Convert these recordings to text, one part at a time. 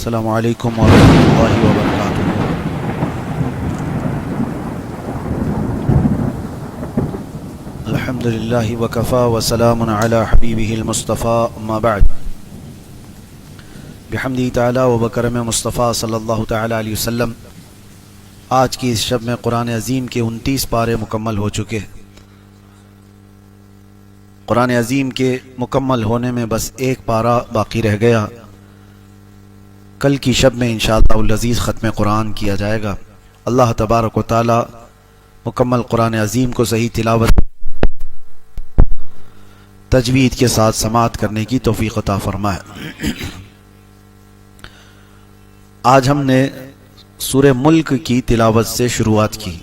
السلام علیکم ورحمۃ اللہ وبرکاتہ۔ الحمد للہ وکفی وسلام علی حبیبہ المصطفیٰ، اما بعد۔ بحمدہ تعالی وبکرم مصطفیٰ صلی اللہ تعالی علیہ وسلم، آج کی اس شب میں قرآن عظیم کے 29 پارے مکمل ہو چکے۔ قرآن عظیم کے مکمل ہونے میں بس ایک پارہ باقی رہ گیا۔ کل کی شب میں انشاءاللہ العزیز ختم قرآن کیا جائے گا۔ اللہ تبارک و تعالی مکمل قرآن عظیم کو صحیح تلاوت تجوید کے ساتھ سماعت کرنے کی توفیق عطا فرمائے۔ آج ہم نے سورہ ملک کی تلاوت سے شروعات کی۔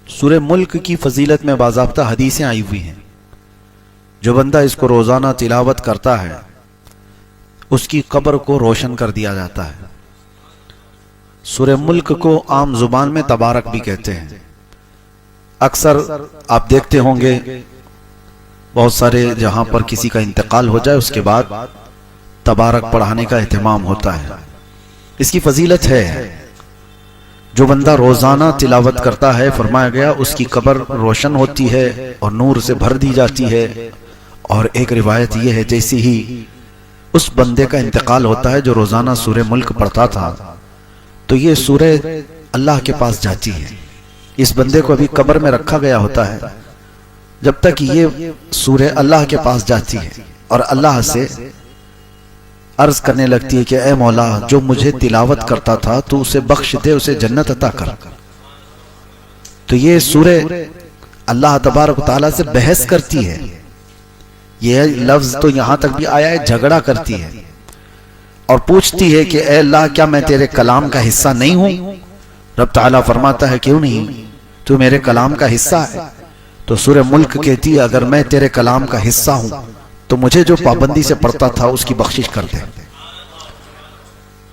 سورہ ملک کی فضیلت میں باضابطہ حدیثیں آئی ہوئی ہیں۔ جو بندہ اس کو روزانہ تلاوت کرتا ہے اس کی قبر کو روشن کر دیا جاتا ہے۔ سورہ ملک کو عام زبان میں تبارک بھی کہتے ہیں۔ اکثر آپ دیکھتے ہوں گے بہت سارے جہاں پر کسی کا انتقال ہو جائے اس کے بعد تبارک پڑھانے کا اہتمام ہوتا ہے۔ اس کی فضیلت ہے، جو بندہ روزانہ تلاوت کرتا ہے فرمایا گیا اس کی قبر روشن ہوتی ہے اور نور سے بھر دی جاتی ہے۔ اور ایک روایت یہ ہے جیسے ہی اس بندے کا انتقال ہوتا ہے جو روزانہ سورہ ملک پڑھتا تھا تو یہ سورہ اللہ کے پاس جاتی ہے۔ اس بندے کو ابھی قبر میں رکھا گیا ہوتا ہے جب تک یہ سورہ اللہ کے پاس جاتی ہے اور اللہ سے عرض کرنے لگتی ہے کہ اے مولا، جو مجھے تلاوت کرتا تھا تو اسے بخش دے، اسے جنت عطا کر۔ تو یہ سورہ اللہ تبارک و تعالیٰ سے بحث کرتی ہے۔ یہ لفظ تو یہاں تک بھی آیا ہے، جھگڑا کرتی ہے اور پوچھتی ہے کہ اے اللہ، کیا میں تیرے کلام کا حصہ نہیں ہوں؟ رب تعالیٰ فرماتا ہے کیوں نہیں، تو میرے کلام کا حصہ ہے۔ تو سورہ ملک کہتی ہے اگر میں تیرے کلام کا حصہ ہوں تو مجھے جو پابندی سے پڑھتا تھا اس کی بخشش کر دے۔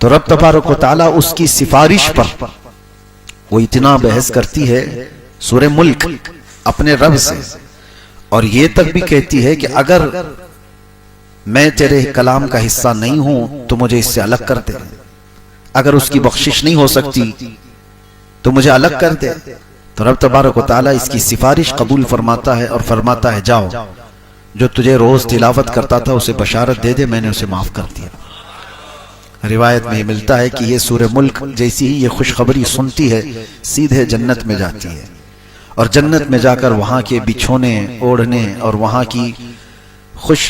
تو رب تبارک و تعالیٰ اس کی سفارش پر وہ اتنا بحث کرتی ہے سورہ ملک اپنے رب سے، اور یہ تک بھی کہتی ہے کہ اگر میں تیرے کلام کا حصہ نہیں ہوں تو مجھے اس سے الگ کر دے، اگر اس کی بخشش نہیں ہو سکتی تو مجھے الگ کر دے۔ تو رب تبارک و تعالیٰ اس کی سفارش قبول فرماتا ہے اور فرماتا ہے جاؤ، جو تجھے روز تلاوت کرتا تھا اسے بشارت دے دے، میں نے اسے معاف کر دیا۔ روایت میں یہ ملتا ہے کہ یہ سورہ ملک جیسی ہی یہ خوشخبری سنتی ہے سیدھے جنت میں جاتی ہے، اور جنت میں جا کر وہاں کے بچھونے اوڑھنے اور وہاں کی خوش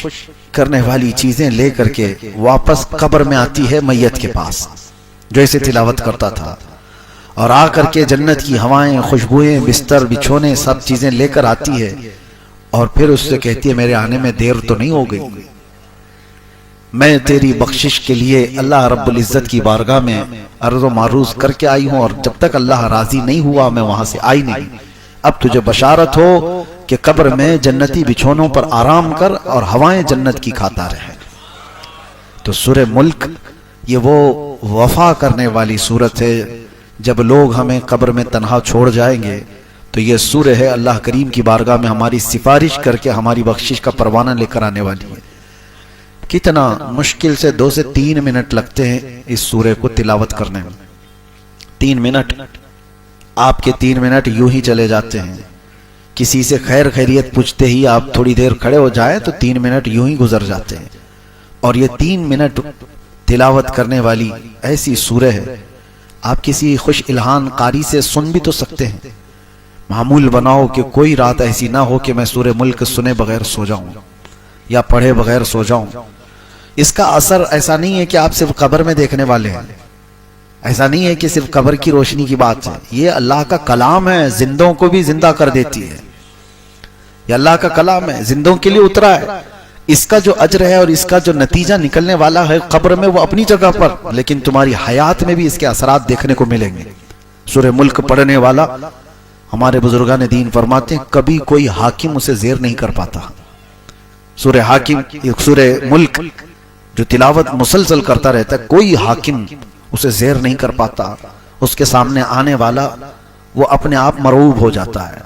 کرنے والی چیزیں لے کر کے واپس قبر میں آتی ہے میت کے پاس جو اسے تلاوت کرتا تھا، اور آ کر کے جنت کی ہوائیں، خوشبوئیں، بستر، بچھونے سب چیزیں لے کر آتی ہے، اور پھر اس سے کہتی ہے میرے آنے میں دیر تو نہیں ہو گئی، میں تیری بخشش کے لیے اللہ رب العزت کی بارگاہ میں عرض و معروض کر کے آئی ہوں، اور جب تک اللہ راضی نہیں ہوا میں وہاں سے آئی نہیں۔ اب تجھے بشارت ہو کہ قبر میں جنتی بچھونوں پر آرام کر اور ہوائیں جنت کی کھاتا رہے۔ تو سورہ ملک یہ وہ وفا کرنے والی سورت ہے، جب لوگ ہمیں قبر میں تنہا چھوڑ جائیں گے تو یہ سورہ ہے اللہ کریم کی بارگاہ میں ہماری سفارش کر کے ہماری بخشش کا پروانہ لے کر آنے والی ہے۔ کتنا مشکل سے 2 سے 3 منٹ لگتے ہیں اس سورہ کو تلاوت کرنے میں۔ 3 منٹ، آپ کے 3 منٹ یوں ہی چلے جاتے ہیں۔ کسی سے خیر خیریت پوچھتے ہی آپ تھوڑی دیر کھڑے ہو جائیں تو 3 منٹ یوں ہی گزر جاتے ہیں، اور یہ 3 منٹ تلاوت کرنے والی ایسی سورہ ہے۔ آپ کسی خوش الہان قاری سے سن بھی تو سکتے ہیں۔ معمول بناؤ کہ کوئی رات ایسی نہ ہو کہ میں سورہ ملک سنے بغیر سو جاؤں یا پڑھے بغیر سو جاؤں۔ اس کا اثر ایسا نہیں ہے کہ آپ صرف قبر میں دیکھنے والے ہیں، ایسا نہیں ہے کہ صرف قبر کی روشنی کی بات ہے، یہ اللہ کا کلام ہے، زندوں کو بھی زندہ کر دیتی ہے۔ یہ اللہ کا کلام ہے، زندوں کے لیے اترا ہے۔ اس کا جو اجر ہے اور اس کا جو نتیجہ نکلنے والا ہے قبر میں وہ اپنی جگہ پر، لیکن تمہاری حیات میں بھی اس کے اثرات دیکھنے کو ملیں گے۔ سورہ ملک پڑھنے والا، ہمارے بزرگان دین فرماتے ہیں کبھی کوئی حاکم اسے زیر نہیں کر پاتا۔ سورہ ملک جو تلاوت مسلسل کرتا رہتا ہے کوئی حاکم اسے زیر نہیں کر پاتا۔ اس کے سامنے آنے والا وہ اپنے آپ مرعوب ہو جاتا ہے،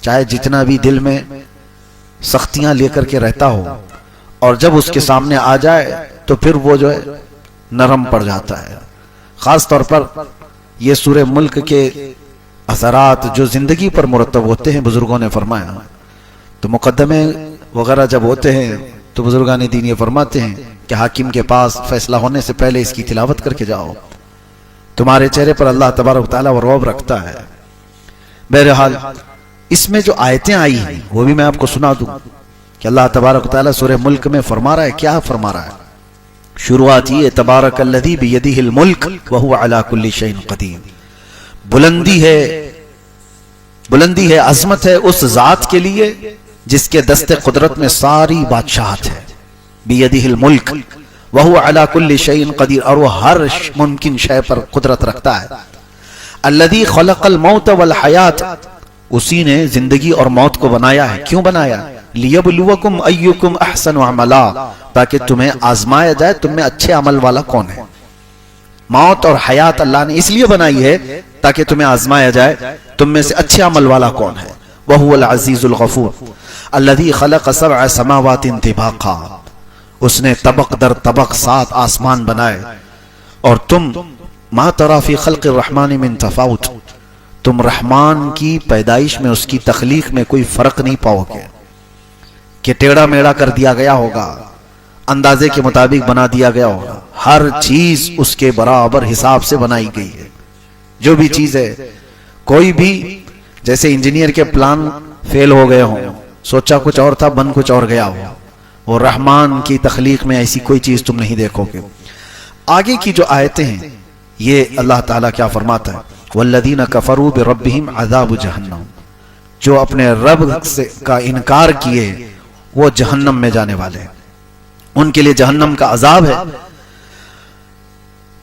چاہے جتنا بھی دل میں سختیاں لے کر کے رہتا ہو، اور جب اس کے سامنے آ جائے تو پھر وہ جو ہے نرم پڑ جاتا ہے. خاص طور پر یہ سورہ ملک کے اثرات جو زندگی پر مرتب ہوتے ہیں، بزرگوں نے فرمایا تو مقدمے وغیرہ جب ہوتے ہیں تو بزرگان دین یہ فرماتے ہیں کہ حاکم کے پاس فیصلہ ہونے سے پہلے اس کی تلاوت کر کے جاؤ، تمہارے چہرے پر اللہ تبارک و تعالیٰ رعب رکھتا ہے. بہرحال اس میں جو آیتیں آئی ہیں وہ بھی میں آپ کو سنا دوں کہ اللہ تبارک و تعالیٰ سورہ ملک میں فرما رہا ہے. کیا فرما رہا ہے؟ شروعات یہ تبارک الذی بیدہ الملک وہو علی کل شیء قدیر. بلندی ہے، عظمت ہے اس ذات کے لیے جس کے دست قدرت میں ساری بادشاہت ہے. بیدہ الملک وہو علی کل شیء قدیر، اور وہ ہر ممکن شے پر قدرت رکھتا ہے. الذی خلق الموت والحیات، اسی نے زندگی اور موت کو بنایا ہے. کیوں بنایا؟ لیبلوکم ایکم احسن عملا، تاکہ تمہیں آزمایا جائے تم میں اچھے عمل والا کون ہے. موت اور حیات اللہ نے اس لیے بنائی ہے تاکہ تمہیں آزمایا جائے تم میں سے اچھے عمل والا کون ہے. وہو العزیز الغفور الذی خلق سبع سماوات طباقا، اس نے طبق در طبق 7 آسمان بنائے. اور تم ما تری فی خلق الرحمن من تفاوت، تم رحمان کی پیدائش میں، اس کی تخلیق میں کوئی فرق نہیں پاؤ گے کہ ٹیڑھا میڑھا کر دیا گیا ہوگا، اندازے کے مطابق بنا دیا گیا ہوگا. ہر چیز اس کے برابر حساب سے بنائی گئی ہے. جو بھی چیز ہے، کوئی بھی جیسے انجینئر کے پلان فیل ہو گئے ہوں، سوچا کچھ اور تھا بن کچھ اور گیا ہو، اور رحمان کی تخلیق میں ایسی کوئی چیز تم نہیں دیکھو گے. آگے کی جو آیتیں ہیں یہ اللہ تعالیٰ کیا فرماتا ہے؟ والذین کفروا بربہم عذاب جہنم، جو اپنے رب کا انکار کیے وہ جہنم میں جانے والے ہیں، ان کے لیے جہنم کا عذاب ہے.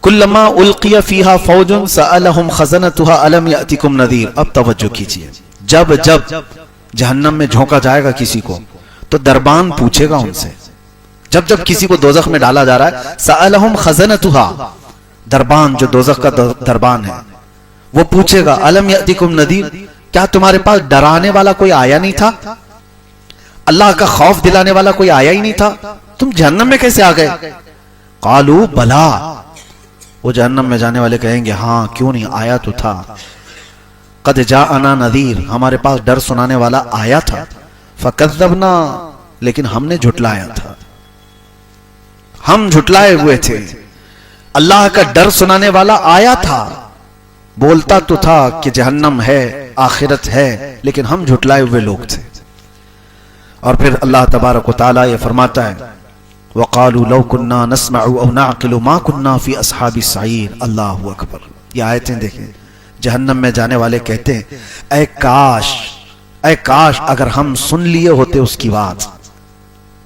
کلما القی فیہا فوج سألہم خزنتها الم یأتکم نذیر. اب توجہ کیجئے، جب جہنم میں جھونکا جائے گا کسی کو تو دربان پوچھے گا ان سے. جب کسی کو دوزخ میں ڈالا جا رہا ہے، سألہم خزنتها، دربان جو دوزخ کا دربان ہے وہ پوچھے گا الم یأتکم نذیر، کیا تمہارے پاس ڈرانے والا کوئی آیا نہیں تھا؟ اللہ کا خوف دلانے والا کوئی آیا ہی نہیں تھا؟ تم جہنم میں کیسے آ گئے؟ قالوا بلا، وہ جہنم میں جانے والے کہیں گے ہاں کیوں نہیں، آیا تو تھا. قد جاءنا نذیر، ہمارے پاس ڈر سنانے والا آیا تھا. فکذبنا، لیکن ہم نے جھٹلایا تھا، ہم جھٹلائے ہوئے تھے. اللہ کا ڈر سنانے والا آیا تھا، بولتا تو تھا کہ جہنم ہے، آخرت ہے، لیکن ہم جھٹلائے ہوئے لوگ تھے. اور پھر اللہ تبارک و تعالیٰ یہ فرماتا ہے وَقَالُوا لَوْ كُنَّا نَسْمَعُ أَوْ نَعْقِلُ مَا كُنَّا فِي أَصْحَابِ السَّعِيرِ. اللہ اکبر. یہ آیتیں دیکھیں، جہنم میں جانے والے کہتے ہیں اے کاش اگر ہم سن لیے ہوتے اس کی بات،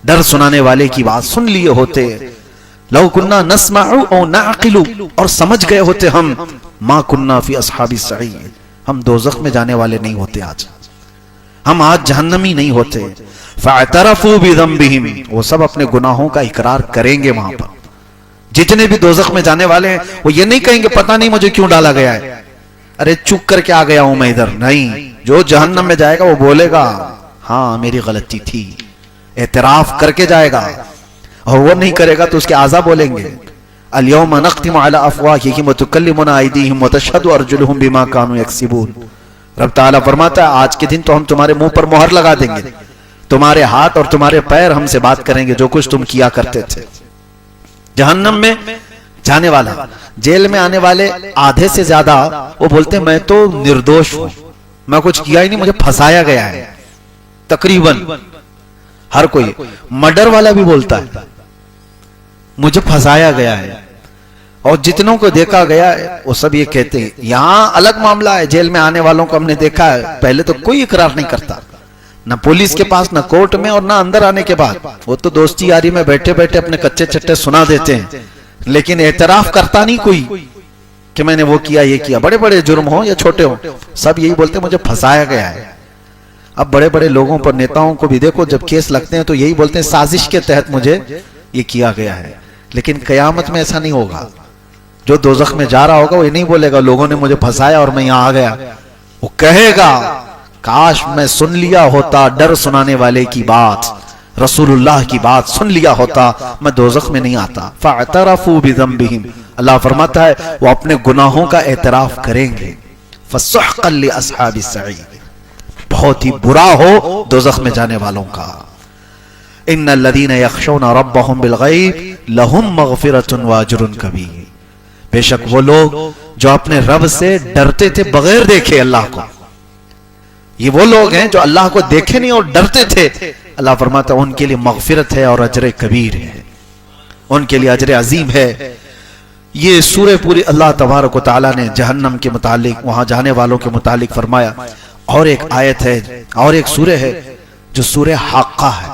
ڈر سنانے والے کی بات سن لیے ہوتے. لَوْ كُنَّا نَسْمَعُ أَوْ نَعْقِلُ، اور سمجھ گئے ہوتے ہم، مَا كُنَّا فِي أَصْحَابِ السَّعِيرِ، ہم دوزخ میں جانے والے نہیں ہوتے، ہم آج جہنمی نہیں ہوتے. فَاعْتَرَفُوا بِذَنبِهِمْ، وہ سب اپنے گناہوں کا اقرار کریں گے وہاں پر. جتنے بھی دوزخ میں جانے والے ہیں وہ یہ نہیں کہیں گے پتہ نہیں مجھے کیوں ڈالا گیا ہے، ارے چک کر کے آ گیا ہوں میں ادھر. نہیں، جو جہنم میں جائے گا وہ بولے گا ہاں میری غلطی تھی، اعتراف کر کے جائے گا. اور وہ نہیں کرے گا تو اس کے اعضاء بولیں گے اليوم نختم على افواههم وتكلمنا ايديهم وتشهد ارجلهم بما كانوا يكسبون. رب تعالیٰ فرماتا ہے آج کے دن تو ہم تمہارے منہ پر مہر لگا دیں گے، تمہارے ہاتھ اور تمہارے پیر ہم سے بات کریں گے جو کچھ تم کیا کرتے تھے. جہنم میں جانے والا، جیل میں آنے والے آدھے سے زیادہ وہ بولتے ہیں میں تو نردوش ہوں، میں کچھ کیا ہی نہیں، مجھے پھنسایا گیا ہے. تقریباً ہر کوئی، مرڈر والا بھی بولتا ہے مجھے پھنسایا گیا ہے. اور جتنوں کو دیکھا گیا ہے وہ سب یہ کہتے ہیں. یہاں الگ معاملہ ہے، جیل میں آنے والوں کو ہم نے دیکھا ہے، پہلے تو کوئی اقرار نہیں کرتا، نہ پولیس کے پاس، نہ کورٹ میں، اور نہ اندر آنے کے بعد. وہ تو دوستی یاری میں بیٹھے بیٹھے اپنے کچے چٹے سنا دیتے ہیں، لیکن اعتراف کرتا نہیں کوئی کہ میں نے وہ کیا یہ کیا. بڑے بڑے جرم ہوں یا چھوٹے ہوں، سب یہی بولتے ہیں مجھے پھنسایا گیا ہے. اب بڑے بڑے لوگوں پر، نیتاؤں کو بھی دیکھو جب کیس لگتے ہیں تو یہی بولتے ہیں سازش کے تحت مجھے یہ کیا گیا ہے. لیکن قیامت میں ایسا نہیں ہوگا. جو دوزخ میں جا رہا ہوگا وہ یہ نہیں بولے گا لوگوں نے مجھے پھنسایا اور میں یہاں آ گیا، وہ کہے گا کاش میں سن لیا ہوتا ڈر سنانے والے کی بات، رسول اللہ کی بات سن لیا ہوتا میں دوزخ میں نہیں آتا. فاعترفوا بذنبہم، اللہ فرماتا ہے وہ اپنے گناہوں کا اعتراف کریں گے. فسحقا لاصحاب السعیر، بہت ہی برا ہو دوزخ میں جانے والوں کا. ان الذین یخشون ربهم بالغیب لهم مغفرۃ واجر کبیر، بے شک وہ لوگ جو اپنے رب سے ڈرتے تھے بغیر دیکھے اللہ کو. یہ وہ لوگ ہیں جو اللہ کو دیکھے نہیں اور ڈرتے تھے. اللہ فرماتا ہے ان کے لیے مغفرت ہے اور اجر کبیر ہے، ان کے لیے اجر عظیم ہے. یہ سورہ پوری اللہ تبارک و تعالیٰ نے جہنم کے متعلق، وہاں جانے والوں کے متعلق فرمایا. اور ایک آیت ہے اور ایک سورہ ہے جو سورہ حاقہ ہے.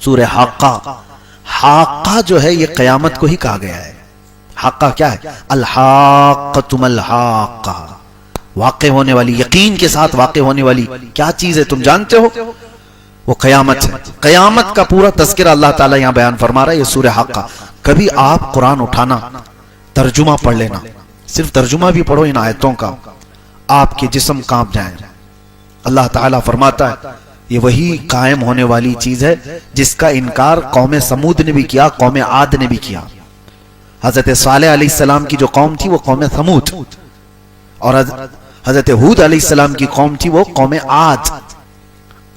سورہ حاقہ، حاقہ جو ہے یہ قیامت کو ہی کہا گیا ہے. حاقہ کیا ہے؟ الحاقۃ ما الحاقہ، واقع ہونے والی، یقین کے ساتھ واقع ہونے والی کیا چیز ہے تم جانتے ہو؟ وہ قیامت ہے. قیامت کا پورا تذکرہ اللہ تعالیٰ یہاں بیان فرما رہا ہے. یہ سورہ حاقہ. کبھی آپ قرآن اٹھانا، ترجمہ پڑھ لینا، صرف ترجمہ بھی پڑھو ان آیتوں کا، آپ کے جسم کانپ جائیں. اللہ تعالیٰ فرماتا ہے یہ وہی قائم ہونے والی چیز ہے جس کا انکار قوم سمود نے بھی کیا، قوم عاد نے بھی کیا. حضرت صالح علیہ السلام کی جو قوم تھی وہ قوم سمود، اور حضرت ہود علیہ السلام کی قوم تھی وہ قوم عاد.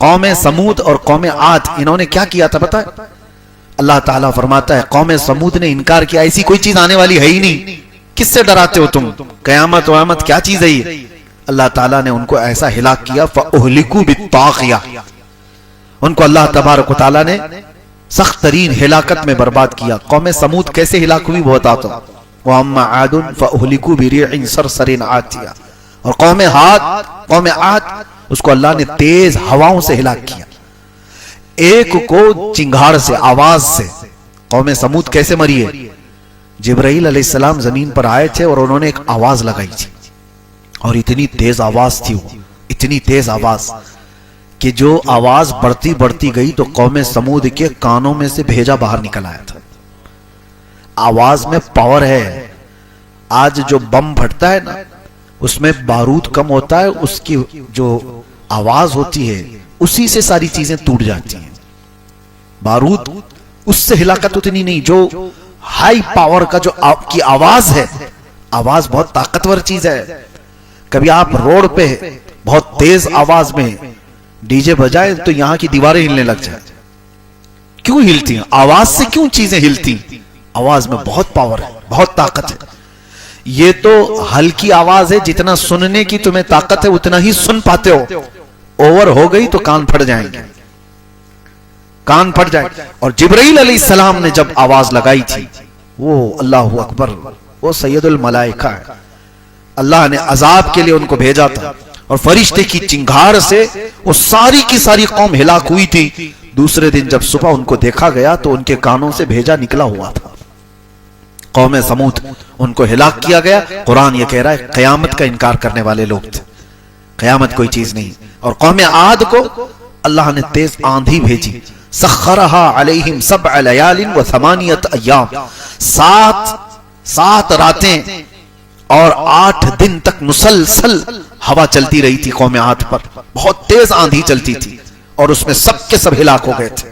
قوم سمود اور قوم عاد انہوں نے کیا کیا تھا پتہ ہے؟ اللہ تعالیٰ فرماتا ہے قوم سمود نے انکار کیا، ایسی کوئی چیز آنے والی ہے ہی نہیں، کس سے ڈراتے ہو تم؟ قیامت ویامت کیا چیز ہے یہ؟ اللہ تعالیٰ نے ان کو ایسا ہلاک کیا. فَأُهْلِكُوا بِالطَّاغِيَةِ، ان کو اللہ تبارک و تعالیٰ نے سخت ترین ہلاکت میں برباد کیا. قوم سمود کیسے ہلاک ہوئی وہ بتاتا ہوں. وَأَمَّا عَادٌ فَأُهْلِكُوا بِرِيحٍ صَرْصَرٍ عَاتِيَةٍ، اور قوم عاد اس کو اللہ نے تیز ہواؤں سے ہلاک کیا. ایک کو چنگھاڑ سے، آواز سے. قوم سمود کیسے مری ہے؟ جبرائیل علیہ السلام زمین پر آئے تھے اور انہوں نے ایک آواز لگائی تھی، اور اتنی تیز آواز تھی وہ، اتنی تیز آواز کہ جو آواز بڑھتی بڑھتی گئی تو قوم سمود کے کانوں میں سے بھیجا باہر نکل آیا تھا. آواز میں پاور ہے. آج جو بم پھٹتا ہے نا اس میں بارود کم ہوتا ہے، اس کی جو آواز ہوتی ہے اسی سے ساری چیزیں ٹوٹ جاتی ہیں. بارود اس سے ہلاکت اتنی نہیں، جو ہائی پاور کا جو آپ کی آواز ہے، آواز بہت طاقتور چیز ہے. کبھی آپ روڈ پہ بہت تیز آواز میں ڈی جے بجائے تو یہاں کی دیواریں ہلنے لگ جائیں. کیوں ہلتی ہیں؟ آواز سے کیوں چیزیں ہلتی؟ آواز میں بہت پاور ہے، بہت طاقت ہے. یہ تو ہلکی آواز ہے، جتنا سننے کی تمہیں طاقت ہے اتنا ہی سن پاتے ہو. اوور ہو گئی تو کان پھٹ جائیں گے، کان پھٹ جائیں. اور جبرائیل علیہ السلام نے جب آواز لگائی تھی، وہ اللہ اکبر، وہ سید الملائکہ ہے. اللہ نے عذاب کے لیے ان کو بھیجا تھا، اور فرشتے کی چنگھاڑ سے وہ ساری کی ساری قوم ہلاک ہوئی تھی. دوسرے دن جب صبح ان کو دیکھا گیا تو ان کے کانوں سے بھیجا نکلا ہوا تھا. قوم سمود ان کو ہلاک کیا گیا. قرآن یہ کہہ رہا ہے قیامت کا انکار کرنے والے لوگ تھے، قیامت کوئی چیز نہیں. اور قوم عاد کو اللہ نے تیز آندھی بھیجی. سخرها علیہم 7 لیال و 8 ایام، 7 راتیں اور 8 دن تک مسلسل ہوا چلتی رہی تھی قوم عاد پر. بہت تیز آندھی چلتی تھی اور اس میں سب کے سب ہلاک ہو گئے تھے.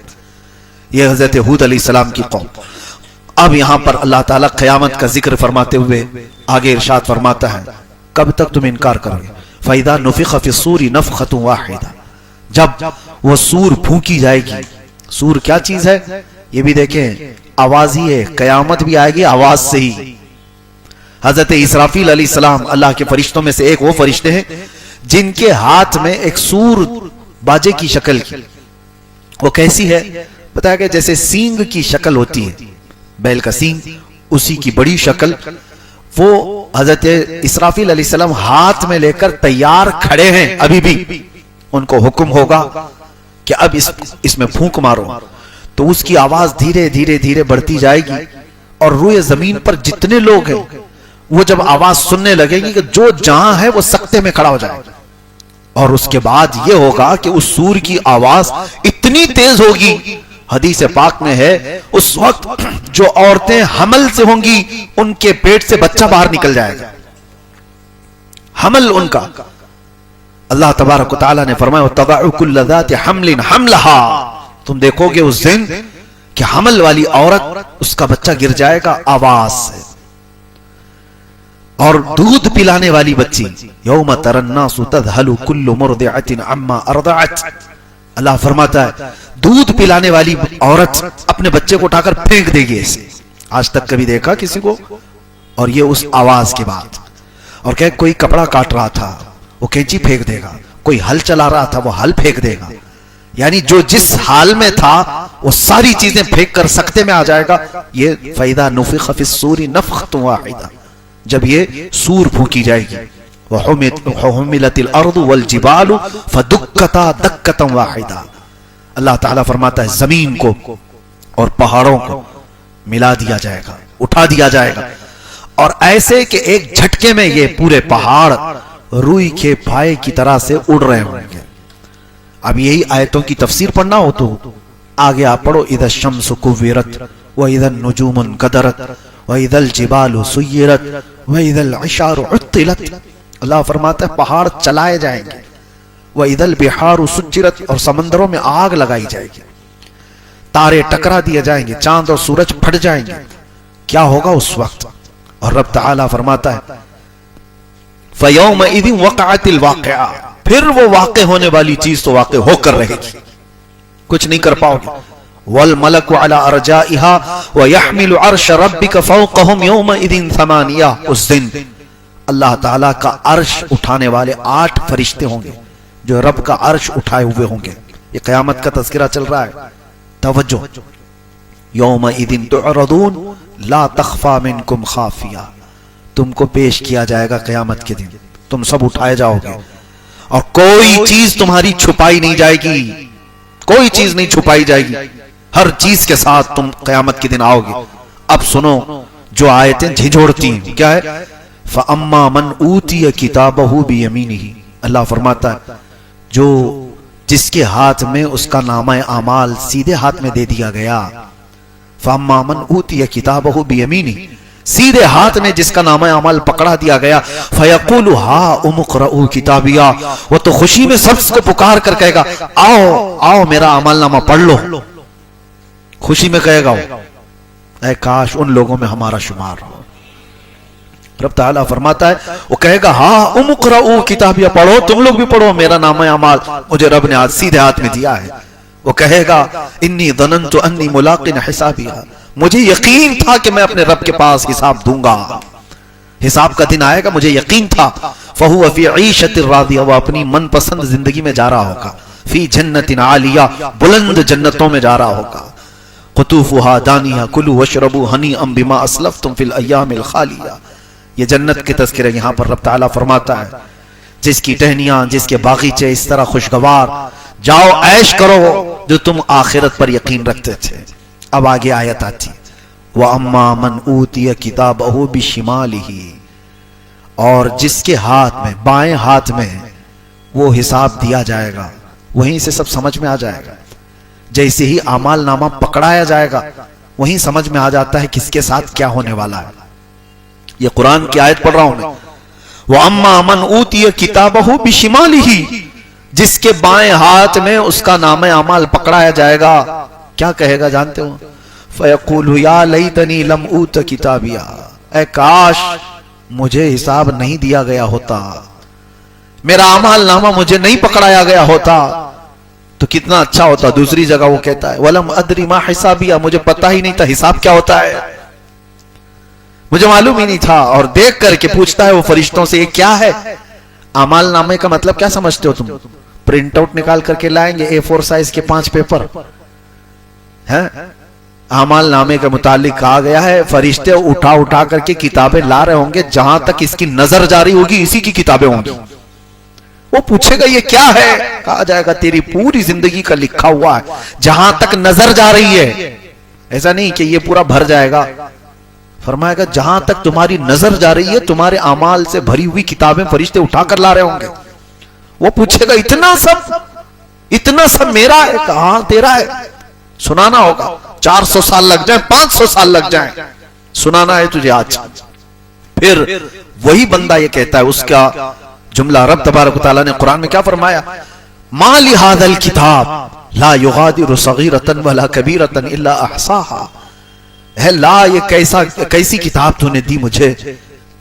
یہ حضرت ہود علیہ السلام کی قوم. اب یہاں پر اللہ تعالیٰ قیامت کا ذکر فرماتے ہوئے آگے ارشاد فرماتا ہے کب تک تم انکار کرو گے؟ فَإِذَا نُفِخَ فِي الصُّورِ نَفْخَةٌ وَاحِدَةٌ، جب وہ سور پھونکی جائے گی. سور کیا چیز ہے یہ بھی دیکھیں، آواز ہی ہے. قیامت بھی آئے گی آواز سے ہی. حضرت اسرافیل علیہ السلام اللہ کے فرشتوں میں سے ایک وہ فرشتے ہیں جن کے ہاتھ میں ایک سور باجے کی شکل کی. وہ کیسی ہے پتہ ہے کہ جیسے سینگ کی شکل ہوتی ہے، بیل کا سینگ، اسی کی بڑی شکل. وہ حضرت اسرافیل علیہ السلام ہاتھ میں لے کر تیار کھڑے ہیں. ابھی بھی ان کو حکم ہوگا کہ اب اس میں پھونک مارو، تو اس کی آواز دھیرے دھیرے دھیرے بڑھتی جائے گی. اور روئے زمین پر جتنے لوگ ہیں وہ جب آواز سننے لگے گی کہ جو جہاں ہے وہ سکتے میں کھڑا ہو جائے گا. اور اس کے بعد یہ ہوگا کہ اس سور کی آواز اتنی تیز ہوگی، حدیث پاک میں ہے اس وقت جو عورتیں حمل سے ہوں گی ان کے پیٹ سے بچہ باہر نکل جائے گا. حمل ان کا. اللہ تبارک و تعالیٰ نے فرمایا وَتَضَعُ كُلَّ ذَاتِ حَمْلٍ حَمْلَهَا تم دیکھو گے اس دن کہ حمل والی عورت اس کا بچہ گر جائے گا آواز سے، اور دودھ پلانے والی بچی یوم تری الناس تذہل کل مرضعۃ عما ارضعت، اللہ فرماتا ہے دودھ پلانے والی عورت اپنے بچے کو اٹھا کر پھینک دے گی ایسے. آج تک کبھی دیکھا کسی کو؟ اور یہ اس آواز کے بعد. اور کہ کوئی کپڑا کاٹ رہا تھا وہ کینچی پھینک دے گا، کوئی ہل چلا رہا تھا وہ ہل پھینک دے گا، یعنی جو جس حال میں تھا وہ ساری چیزیں پھینک کر سکتے میں آ جائے گا. یہ فَإِذَا نُفِخَ فِي الصُّورِ نَفْخَةٌ وَاحِدَةٌ، جب یہ سور پھونکی جائے گی. وَحُمِلَتِ الْأَرْضُ وَالْجِبَالُ فَدُكَّتَا دَكَّةً وَاحِدَةً. اللہ تعالیٰ فرماتا ہے زمین کو اور پہاڑوں کو ملا دیا جائے گا، اٹھا دیا جائے گا، اور ایسے کہ ایک جھٹکے میں یہ پورے پہاڑ روئی کے پھائے کی طرح سے اڑ رہے ہوں گے. اب یہی آیتوں کی تفسیر پڑھنا ہو تو آگے آپ پڑھو اذا الشمس كورت واذا النجوم انكدرت واذا الجبال سيرت واذا العشار عطلت. اللہ فرماتا ہے پہاڑ چلائے جائیں گے، واذا البحار سجرت، اور سمندروں میں آگ لگائی جائے گی، تارے ٹکرا دیے جائیں گے، چاند اور سورج پھٹ جائیں گے. کیا ہوگا اس وقت؟ اور رب تعالیٰ فرماتا ہے فَيَوْمَئِذٍ وَقَعَتِ الْوَاقِعَةُ، پھر وہ واقع ہونے والی چیز تو واقع ہو کر رہے گی، کچھ نہیں کر پاؤ گے. وَالْمَلَكُ عَلَىٰ أَرْجَائِهَا وَيَحْمِلُ عَرْشَ رَبِّكَ فَوْقَهُمْ يَوْمَئِذٍ ثَمَانِيَةٌ. اس دن اللہ تعالیٰ کا عرش اٹھانے والے 8 فرشتے ہوں گے جو رب کا عرش اٹھائے ہوئے ہوں گے. یہ قیامت کا تذکرہ چل رہا ہے، توجہ. یومئذ تعرضون لا تخفى منکم خافیہ، تم کو پیش کیا جائے گا قیامت کے دن، تم سب اٹھائے جاؤ گے اور کوئی چیز تمہاری چھپائی نہیں جائے گی، کوئی چیز نہیں چھپائی جائے گی، ہر چیز کے ساتھ تم قیامت کے دن آؤ گے. اب سنو جو آیتیں جھنجھوڑتی ہیں، کیا ہے؟ فَأَمَّا مَنْ أُوتِيَ كِتَابَهُ بِيَمِينِهِ. اللہ فرماتا ہے جو جس کے ہاتھ میں اس کا نامہ اعمال سیدھے ہاتھ میں دے دیا گیا. فَأَمَّا مَنْ أُوتِيَ كِتَابَهُ بِيَمِينِهِ، سیدھے ہاتھ میں جس کا نامہ اعمال پکڑا دیا گیا. فَيَقُولُ هَاؤُمُ اقْرَءُوا كِتَابِيَهْ، وہ تو خوشی میں سب کو پکار کر کہے گا آؤ آؤ میرا اعمال نامہ پڑھ لو. خوشی میں کہے گا اے کاش ان لوگوں میں ہمارا شمار ہو. رب تعالیٰ فرماتا ہے وہ کہے گا ہاؤم اقرؤوا کتابیہ، پڑھو تم لوگ بھی پڑھو، میرا نامہ اعمال مجھے رب نے آج سیدھے ہاتھ میں دیا ہے. وہ کہے گا انی ظننت انی ملاق حسابیہ، مجھے یقین تھا کہ میں اپنے رب کے پاس حساب دوں گا، حساب کا دن آئے گا، مجھے یقین تھا. فہو فی عیشۃ راضیہ، وہ اپنی من پسند زندگی میں جا رہا ہوگا. فی جنت عالیہ، بلند جنتوں میں جا رہا ہوگا. قطوفہا دانیہ کلوا واشربوا ہنیئا بما اسلفتم فی الایام الخالیہ. یہ جنت کے تذکرہ یہاں پر رب تعالیٰ فرماتا ہے جس کی ٹہنیاں، جس کے باغیچے اس طرح خوشگوار، جاؤ عیش کرو جو تم آخرت پر یقین رکھتے تھے. اب آگے آیت آتی وَأَمَّا مَنْ أُوتِيَ كِتَابَهُ بِشِمَالِهِ، اور جس کے ہاتھ میں، بائیں ہاتھ میں وہ حساب دیا جائے گا، وہیں سے سب سمجھ میں آ جائے گا. جیسے ہی اعمال نامہ پکڑایا جائے گا وہیں سمجھ میں آ جاتا ہے کس کے ساتھ کیا ہونے والا ہے. یہ قرآن کی آیت پڑھ رہا ہوں میں. وَأَمَّا مَنْ أُوتِيَ كِتَابَهُ بِشِمَالِهِ، جس کے بائیں ہاتھ میں اس کا نامہ اعمال پکڑایا جائے گا، کیا کہے گا جانتے ہو؟ فَيَقُولُ يَا لَيْتَنِي لَمْ أُوتَ كِتَابِيَهْ، اے کاش مجھے حساب نہیں دیا گیا ہوتا، میرا اعمال نامہ مجھے نہیں پکڑایا گیا ہوتا تو کتنا اچھا ہوتا. دوسری جگہ وہ کہتا ہے وَلَمْ أَدْرِ مَا حِسَابِيَهْ، مجھے پتہ ہی نہیں تھا حساب کیا ہوتا ہے، مجھے معلوم ہی نہیں تھا. اور دیکھ کر کے پوچھتا ہے وہ فرشتوں سے یہ کیا ہے؟ اعمال نامے کا مطلب کیا سمجھتے ہو تم؟ پرنٹ آؤٹ نکال کر کے لائیں گے A4 سائز کے 5 پیپر ہیں. اعمال نامے کے متعلق کہا گیا ہے فرشتے اٹھا اٹھا کر کے کتابیں لا رہے ہوں گے، جہاں تک اس کی نظر جاری ہوگی اسی کی کتابیں ہوں گی. وہ پوچھے گا یہ کیا ہے؟ کہا جائے گا تیری پوری زندگی کا لکھا ہوا ہے، جہاں تک نظر جا رہی ہے. ایسا نہیں کہ یہ پورا بھر جائے گا، فرمائے گا جہاں تک تمہاری نظر جا رہی ہے تمہارے اعمال سے بھری ہوئی کتابیں فرشتے اٹھا کر لا رہے ہوں گے. وہ پوچھے گا اتنا سب میرا ہے؟ کہاں تیرا ہے؟ سنانا ہوگا، 400 سال لگ جائیں، 500 سال لگ جائیں، سنانا ہے تجھے آج. پھر وہی بندہ یہ کہتا ہے، اس کا جملہ رب تبارک و تعالیٰ نے قرآن میں کیا فرمایا؟ ما لہذا الکتاب، لا یغادر صغیرۃ ولا کبیرۃ الا احصاها، اے اللہ یہ کیسی کتاب تو نے دی مجھے،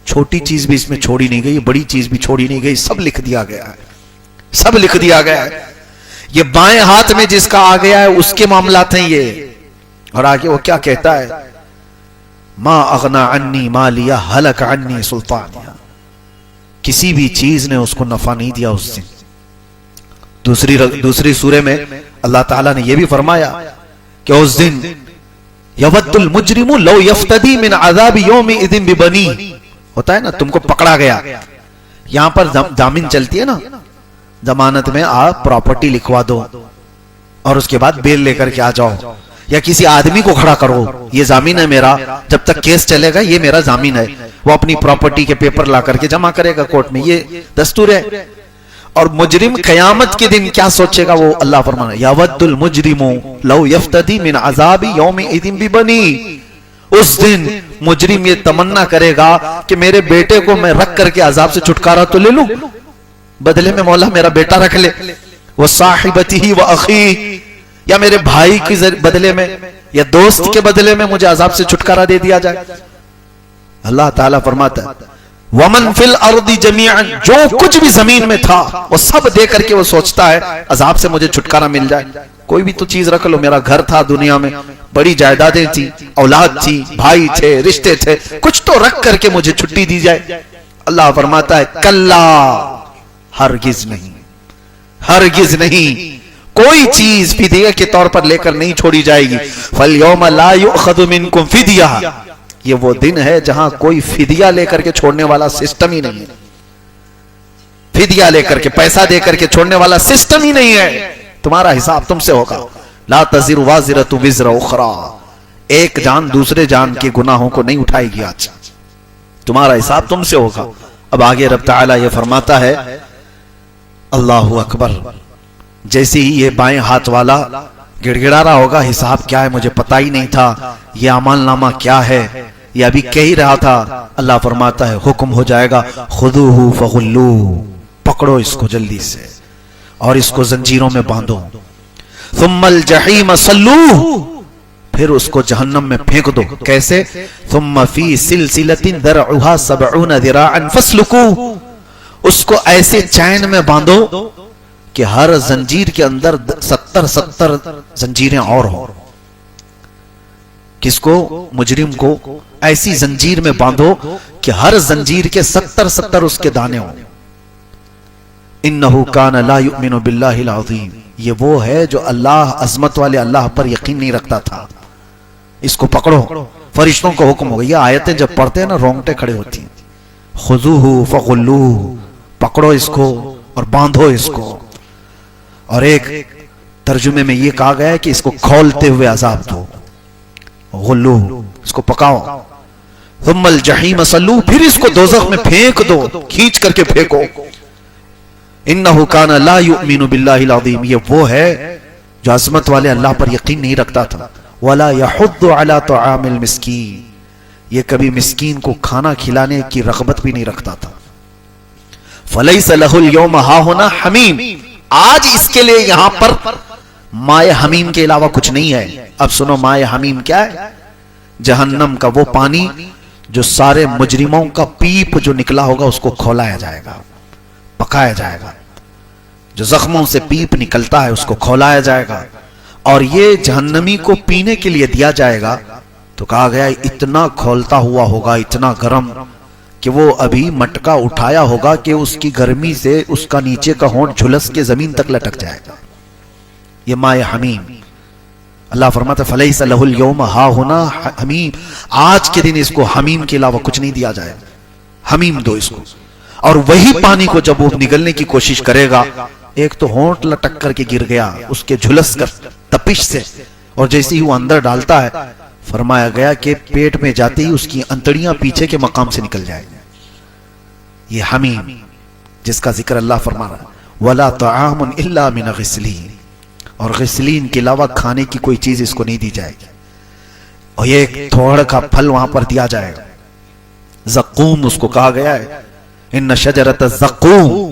چھوٹی چیز بھی اس میں چھوڑی نہیں گئی، بڑی چیز بھی چھوڑی نہیں گئی، سب لکھ دیا گیا ہے، سب لکھ دیا گیا ہے۔ یہ بائیں ہاتھ میں جس کا آ گیا ہے اس کے معاملات ہیں یہ۔ اور آگے وہ کیا کہتا ہے، ما اغنا عنی مالیہ ہلک عنی سلطانیہ، کسی بھی چیز نے اس کو نفع نہیں دیا اس دن۔ دوسری سورے میں اللہ تعالیٰ نے یہ بھی فرمایا کہ اس دن یود المجرم لو یفتدی من عذاب یومئذ ببنی، ہوتا ہے نا تم کو پکڑا گیا، یہاں پر ضامن چلتی ہے نا، ضمانت میں آپ پراپرٹی لکھوا دو اور اس کے بعد بیل لے کر کے آ جاؤ، یا کسی آدمی کو کھڑا کرو، یہ ضامن ہے میرا، جب تک کیس چلے گا یہ میرا ضامن ہے، وہ اپنی پراپرٹی کے پیپر لا کر کے جمع کرے گا کورٹ میں، یہ دستور ہے۔ اور مجرم قیامت کے دن کیا سوچے گا، وہ اللہ فرمانا یود المجرم لو یفتدی من عذاب یومئذ ببنی، اس دن مجرم یہ تمنا کرے گا کہ میرے بیٹے کو میں رکھ کر کے عذاب سے چھٹکارا تو لے لوں، بدلے میں مولا میرا بیٹا رکھ لے، وصاحبتہ واخیہ، یا میرے بھائی کے بدلے میں یا دوست کے بدلے میں مجھے عذاب سے چھٹکارا دے دیا جائے۔ اللہ تعالیٰ فرماتا ہے وَمَن فِي الْأَرْضِ جَمِيعًا، جو کچھ بھی زمین میں تھا وہ سب دے کر کے وہ سوچتا ہے عذاب سے مجھے چھٹکارا مل جائے، کوئی بھی تو چیز رکھ لو، میرا گھر تھا دنیا میں، بڑی جائیدادیں تھی، اولاد تھی، بھائی تھے، رشتے تھے، کچھ تو رکھ کر کے مجھے چھٹی دی جائے۔ اللہ فرماتا ہے کلا، ہرگز نہیں، ہرگز نہیں، کوئی چیز فدیہ کے طور پر لے کر نہیں چھوڑی جائے گی۔ فَالْيَوْمَ لَا يُؤْخَذُ مِنْكُمْ فِدْيَةٌ، یہ وہ دن ہے جہاں کوئی فدیہ لے کر کے چھوڑنے والا سسٹم ہی نہیں ہے، فدیہ لے کر کے پیسہ دے کر کے چھوڑنے والا سسٹم ہی نہیں ہے، تمہارا حساب تم سے ہوگا۔ لا تزر وازرۃ وزر اخری، ایک جان دوسرے جان کے گناہوں کو نہیں اٹھائے گی، آج تمہارا حساب تم سے ہوگا۔ اب آگے رب تعالیٰ یہ فرماتا ہے اللہ اکبر، جیسے ہی یہ بائیں ہاتھ والا گڑ گڑا رہا ہوگا حساب کیا ہے مجھے پتا ہی نہیں تھا، یہ اعمال نامہ کیا ہے، یہ ابھی کہہ ہی رہا تھا، اللہ فرماتا ہے حکم ہو جائے گا خذوہ فغلوہ، پکڑو اس کو جلدی سے اور اس کو زنجیروں میں باندھو، ثم الجحیم صلوہ، پھر اس کو جہنم میں پھینک دو، کیسے، ثم فی سلسلۃ ذرعها 70 ذراعا فاسلکوہ، اس کو ایسے چین میں باندھو کہ ہر زنجیر کے اندر 70 زنجیریں اور ہوں۔ کس کو، مجرم کو ایسی زنجیر میں باندھو کہ ہر زنجیر کے 70 اس کے دانے ہوں۔ انہو کان لا یؤمن باللہ العظیم، یہ وہ ہے جو اللہ، عظمت والے اللہ پر یقین نہیں رکھتا تھا، اس کو پکڑو۔ فرشتوں کو حکم ہوگا، یہ آیتیں جب پڑھتے ہیں نا رونگٹے کھڑے ہوتی ہیں، خذوہ فغلوہ، پکڑو اس کو اور باندھو اس کو۔ اور ایک ترجمے میں یہ کہا گیا ہے کہ اس کو کھولتے ہوئے عذاب دو، غلو، اس کو پکاؤ، ثم الجحیم صلو، پھر اس کو دوزخ میں پھینک دو، کھینچ کر کے پھینکو۔ انہو کان لا یؤمن باللہ العظیم، یہ وہ ہے جو عظمت والے اللہ پر یقین نہیں رکھتا تھا، ولا یحض علی طعام المسکین، یہ کبھی مسکین کو کھانا کھلانے کی رغبت بھی نہیں رکھتا تھا۔ فلیس لہ اليوم ہاہنا حمیم، آج اس کے لیے یہاں پر مائے حمیم کے علاوہ کچھ نہیں ہے۔ اب سنو مائے حمیم کیا ہے، جہنم کا وہ پانی جو سارے مجرموں کا پیپ جو نکلا ہوگا اس کو کھولایا جائے گا، پکایا جائے گا، جو زخموں سے پیپ نکلتا ہے اس کو کھولایا جائے گا، اور یہ جہنمی کو پینے کے لیے دیا جائے گا۔ تو کہا گیا اتنا کھولتا ہوا ہوگا، اتنا گرم کہ وہ ابھی مٹکا اٹھایا ہوگا کہ اس کی گرمی سے اس کا نیچے کا ہونٹ جھلس کے زمین تک لٹک جائے گا، یہ مائے حمیم۔ اللہ فرماتا ہے فلیس لہ اليوم ہاہنا حمیم، آج کے دن اس کو حمیم کے علاوہ کچھ نہیں دیا جائے، حمیم دو اس کو۔ اور وہی پانی کو جب وہ نگلنے کی کوشش کرے گا، ایک تو ہونٹ لٹک کر کے گر گیا اس کے جھلس کر تپش سے، اور جیسے ہی وہ اندر ڈالتا ہے فرمایا گیا کہ پیٹ میں جاتے ہی اس کی انتڑیاں پیچھے کے مقام سے نکل جائیں، یہ حمیم جس کا ذکر اللہ فرما رہا ہے۔ وَلَا طَعَامٌ إِلَّا مِنَ غِسْلِينَ، اور غسلین کے علاوہ کھانے کی کوئی چیز اس کو نہیں دی جائے گی، اور یہ ایک تھوڑ کا پھل وہاں پر دیا جائے گا، زقوم اس کو کہا گیا ہے، ان شجرۃ الزقوم